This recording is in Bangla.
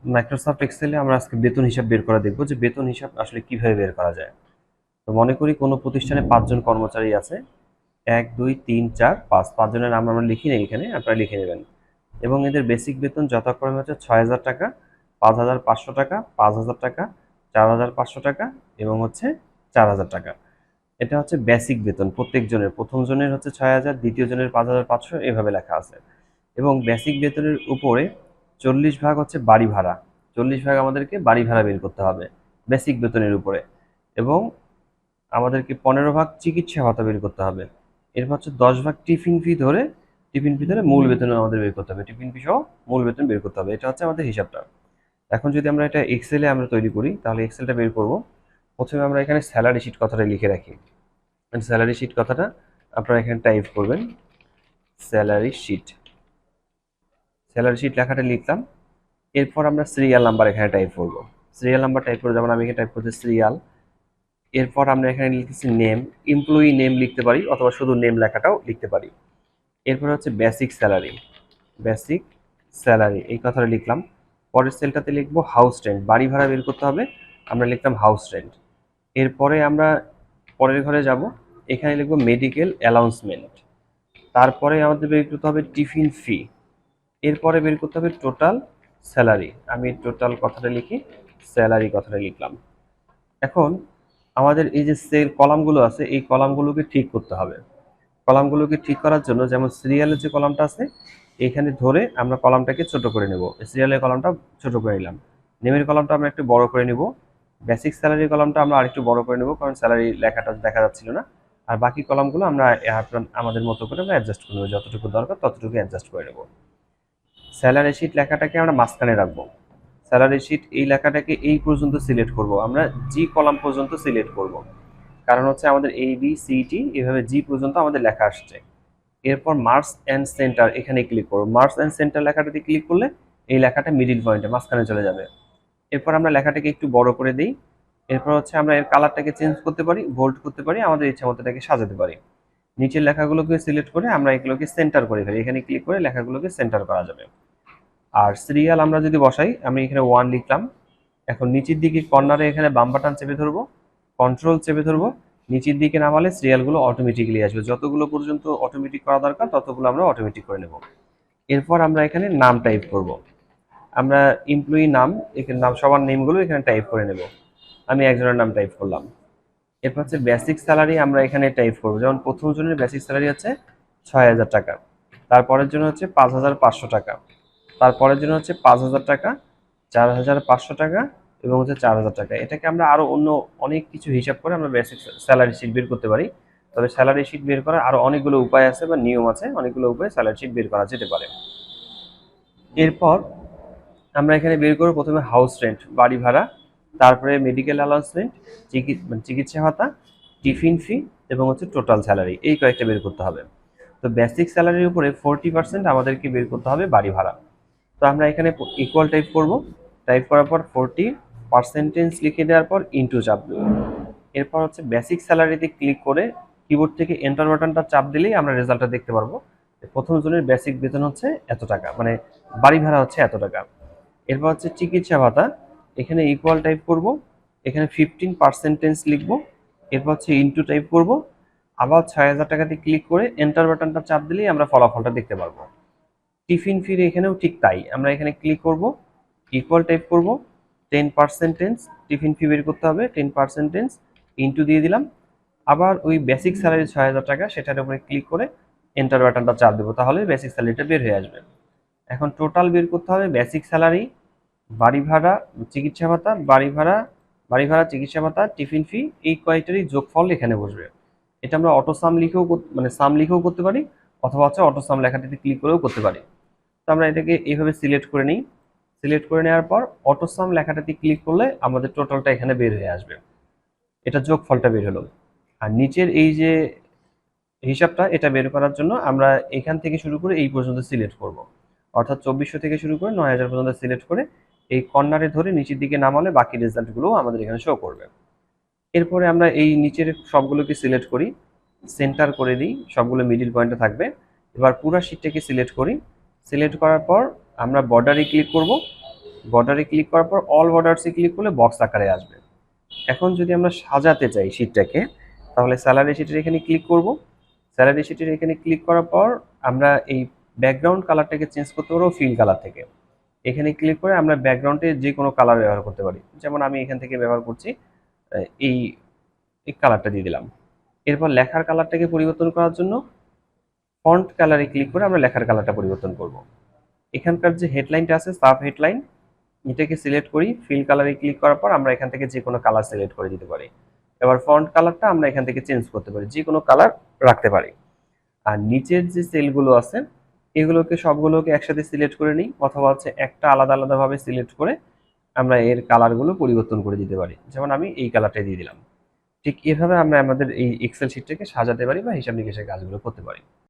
মাইক্রোসফট এক্সেলে আমরা আজকে বেতন হিসাব বের করা দেখব যে বেতন হিসাব আসলে কিভাবে বের করা যায়। তো মনে করি কোনো প্রতিষ্ঠানে 5 জন কর্মচারী আছে। 1 2 3 4 5 5 জনের নাম আমরা লিখি না, এখানে আপনারা লিখে নেবেন। এবং এদের বেসিক বেতন যথাক্রমে হচ্ছে 6,000 টাকা, 5,500 টাকা, 5,000 টাকা, 4,500 টাকা এবং হচ্ছে 4,000 টাকা। এটা হচ্ছে বেসিক বেতন প্রত্যেক জনের। প্রথম জনের হচ্ছে 6,000, দ্বিতীয় জনের 5,500, এভাবে লেখা আছে। এবং বেসিক বেতনের উপরে 40 ভাগ হচ্ছে বাড়ি ভাড়া। 40 ভাগ আমাদেরকে বাড়ি ভাড়া বের করতে হবে বেসিক বেতনের উপরে। এবং আমাদেরকে 15 ভাগ চিকিৎসা ভাতা বের করতে হবে। এরপর হচ্ছে 10 ভাগ টিফিন ফি ধরে মূল বেতন আমাদের বের করতে হবে। টিফিন ফি সহ মূল বেতন বের করতে হবে। এটা হচ্ছে আমাদের হিসাবটা। এখন যদি আমরা এটা এক্সেলে আমরা তৈরি করি তাহলে এক্সেলটা বের করব। প্রথমে আমরা এখানে স্যালারি শিট কথাটা লিখে রাখি। স্যালারি শিট কথাটা আপনারা এখানে টাইপ করবেন। স্যালারি শিট লেখাটা লিখলাম। এরপর আমরা সিরিয়াল নাম্বার এখানে টাইপ করব। সিরিয়াল নাম্বার টাইপ করে, যেমন আমি এখানে টাইপ করছি সিরিয়াল। এরপর আমরা এখানে লিখেছি নেম, এমপ্লয়ি নেম লিখতে পারি অথবা শুধু নেম লেখাটাও লিখতে পারি। এরপর হচ্ছে বেসিক স্যালারি এই কথাটা লিখলাম। পরের সেলটাতে লিখবো হাউস রেন্ট, বাড়ি ভাড়া বের করতে হবে, আমরা লিখলাম হাউস রেন্ট। এরপরে আমরা পরের ঘরে যাব, এখানে লিখবো মেডিকেল অ্যালাউন্সমেন্ট। তারপরে আমাদের বের করতে হবে টিফিন ফি। এরপরে বের করতে হবে টোটাল স্যালারি। আমি টোটাল কথাটা লিখি, স্যালারি কথাটা লিখলাম। এখন আমাদের এই যে সেল কলামগুলো আছে, এই কলামগুলোকে ঠিক করতে হবে। কলামগুলোকে ঠিক করার জন্য, যেমন সিরিয়ালের যে কলামটা আছে এখানে ধরে আমরা কলামটাকে ছোট করে নেব। সিরিয়ালের কলামটা ছোট করে নিলাম, নেমের কলামটা আমরা একটু বড় করে নিব, বেসিক স্যালারি কলামটা আমরা আরেকটু বড় করে নেব কারণ স্যালারি লেখাটা দেখা যাচ্ছিল না। আর বাকি কলামগুলো আমরা আমাদের মতো করে আমরা অ্যাডজাস্ট করে নেব, যতটুকু দরকার ততটুকু অ্যাডজাস্ট করে নেব। স্যালারি শিট লেখাটাকে আমরা মাঝখানে রাখবো। স্যালারি শিট এই লেখাটাকে এই পর্যন্ত সিলেক্ট করব, আমরা জি কলাম পর্যন্ত সিলেক্ট করব, কারণ হচ্ছে আমাদের এ বি সি টি এভাবে জি পর্যন্ত আমাদের লেখা আসছে। এরপর মার্কস অ্যান্ড সেন্টার এখানে ক্লিক করব। মার্কস অ্যান্ড সেন্টার লেখাটাতে ক্লিক করলে এই লেখাটা মিডিল পয়েন্টে মাঝখানে চলে যাবে। এরপর আমরা লেখাটাকে একটু বড় করে দিই। এরপর হচ্ছে আমরা এর কালারটাকে চেঞ্জ করতে পারি, বোল্ড করতে পারি, আমাদের ইচ্ছা মতো এটাকে সাজাতে পারি। নিচের লেখাগুলোকে সিলেক্ট করে আমরা এগুলোকে সেন্টার করে ফেলি, এখানে ক্লিক করে লেখাগুলোকে সেন্টার করা যাবে। আর সিরিয়াল আমরা যদি বসাই, আমি এখানে 1 লিখলাম। এখন নিচের দিকে কর্নারে এখানে বাম বাটন চেপে ধরবো, কন্ট্রোল চেপে ধরবো, নিচের দিকে নামালে সিরিয়ালগুলো অটোমেটিক্যালি আসবে। যতগুলো পর্যন্ত অটোমেটিক করা দরকার ততগুলো আমরা অটোমেটিক করে নেব। এরপর আমরা এখানে নাম টাইপ করব। আমরা এমপ্লয়ি নাম, এখানে নাম সবার নেমগুলো এখানে টাইপ করে নেব। আমি একজনের নাম টাইপ করলাম। এরপর হচ্ছে বেসিক স্যালারি আমরা এখানে টাইপ করবো। যেমন প্রথম জনের বেসিক স্যালারি হচ্ছে 6,000 টাকা, তারপরের জন্য হচ্ছে 5,500 টাকা, তারপরের জন্য হচ্ছে 5,000 টাকা, 4,500 টাকা এবং হচ্ছে 4,000 টাকা। এটাকে আমরা আরো অন্য অনেক কিছু হিসাব করে আমরা বেসিক স্যালারি শিট বের করতে পারি। তবে স্যালারি শিট বের করার আরো অনেকগুলো উপায় আছে বা নিয়ম আছে, অনেকগুলো উপায়ে স্যালারি শিট বের করা যেতে পারে। এরপর আমরা এখানে বের করব প্রথমে হাউস রেন্ট, বাড়ি ভাড়া, তারপরে মেডিকেল অ্যালাউন্সমেন্ট, চিকিৎসা ভাতা, টিফিন ফি এবং হচ্ছে টোটাল স্যালারি, এই কয়েকটা বের করতে হবে। তো বেসিক স্যালারির উপরে 40% আমাদেরকে বের করতে হবে বাড়ি ভাড়া। তো আমরা এখানে ইকুয়াল টাইপ করব, টাইপ করার পর 40% লিখে দেওয়ার পর ইন্টু চাপ দেব। এরপর হচ্ছে বেসিক স্যালারিতে ক্লিক করে কিবোর্ড থেকে এন্টার বাটনটা চাপ দিলেই আমরা রেজাল্টটা দেখতে পারবো। প্রথম জনের বেসিক বেতন হচ্ছে এত টাকা, মানে বাড়ি ভাড়া হচ্ছে এত টাকা। এরপর হচ্ছে চিকিৎসা ভাতা, এখানে ইকুয়াল টাইপ করব, এখানে 15% লিখবো, এরপর হচ্ছে ইন্টু টাইপ করব, আবার 6,000 টাকাতে ক্লিক করে এন্টার বাটনটা চাপ দিলেই আমরা ফলাফলটা দেখতে পারবো। টিফিন ফির এখানেও ঠিক তাই, আমরা এখানে ক্লিক করব, ইকুয়াল টাইপ করব, 10% টিফিন ফি বের করতে হবে, 10% ইন্টু দিয়ে দিলাম, আবার ওই বেসিক স্যালারি 6,000 টাকা সেটার উপরে ক্লিক করে এন্টার বাটনটা চাপ দেবো, তাহলে বেসিক স্যালারিটা বের হয়ে আসবে। এখন টোটাল বের করতে হবে বেসিক স্যালারি, বাড়ি ভাড়া, চিকিৎসা ভাতা, বাড়ি ভাড়া চিকিৎসা ভাতা, টিফিন ফি, এই কয়টারই যোগফল এখানে বসবে। এটা আমরা অটো সাম লিখেও মানে সাম লিখেও করতে পারি অথবা হচ্ছে অটো সাম লেখাটিতে ক্লিক করেও করতে পারি। তো আমরা এটাকে এইভাবে সিলেক্ট করে নিই। সিলেক্ট করে নেওয়ার পর অটো সাম লেখাটাতে ক্লিক করলে আমাদের টোটালটা এখানে বের হয়ে আসবে, এটা যোগফলটা বের হলো। আর নিচের এই যে হিসাবটা, এটা বের করার জন্য আমরা এখান থেকে শুরু করে এই পর্যন্ত সিলেক্ট করব, অর্থাৎ 2400 থেকে শুরু করে 9,000 পর্যন্ত সিলেক্ট করে এই কর্নারে ধরে নিচের দিকে নামালে বাকি রেজাল্টগুলো আমাদের এখানে শো করবে। এরপরে আমরা এই নিচের সবগুলোকে সিলেক্ট করি, সেন্টার করে দিই, সবগুলো মিডিল পয়েন্টে থাকবে। এবার পুরো শীটটাকে সিলেক্ট করি, সিলেক্ট করার পর আমরা বর্ডারে ক্লিক করব, বর্ডারে ক্লিক করার পর অল বর্ডারসে ক্লিক করলে বক্স আকারে আসবে। এখন যদি আমরা সাজাতে চাই শীটটাকে, তাহলে স্যালারি শীটের এখানে ক্লিক করব। স্যালারি শীটের এখানে ক্লিক করার পর আমরা এই ব্যাকগ্রাউন্ড কালারটাকে চেঞ্জ করতে পারবো ফিল কালার থেকে। এখানে ক্লিক করে আমরা ব্যাকগ্রাউন্ডে যে কোনো কালার ব্যবহার করতে পারি, যেমন আমি এখান থেকে ব্যবহার করছি এই এই কালারটা দিয়ে দিলাম। এরপর লেখার কালারটাকে পরিবর্তন করার জন্য ফন্ট কালারে ক্লিক করে আমরা লেখার কালারটা পরিবর্তন করব। এখানকার যে হেডলাইনটা আছে সাব হেডলাইন, এটাকে সিলেক্ট করি, ফিল কালারে ক্লিক করার পর আমরা এখান থেকে যে কোনো কালার সিলেক্ট করে দিতে পারি। এবার ফন্ট কালারটা আমরা এখান থেকে চেঞ্জ করতে পারি, যে কোনো কালার রাখতে পারি। আর নিচের যে সেলগুলো আছে এগুলোকে সবগুলোকে একসাথে সিলেক্ট করে নিই, অথবা হচ্ছে একটা আলাদা আলাদাভাবে সিলেক্ট করে আমরা এর কালারগুলো পরিবর্তন করে দিতে পারি। যেমন আমি এই কালারটা দিয়ে দিলাম। ঠিক এভাবে আমরা আমাদের এই এক্সেল শিটটাকে সাজাতে পারি বা হিসাব নিকেশের কাজগুলো করতে পারি।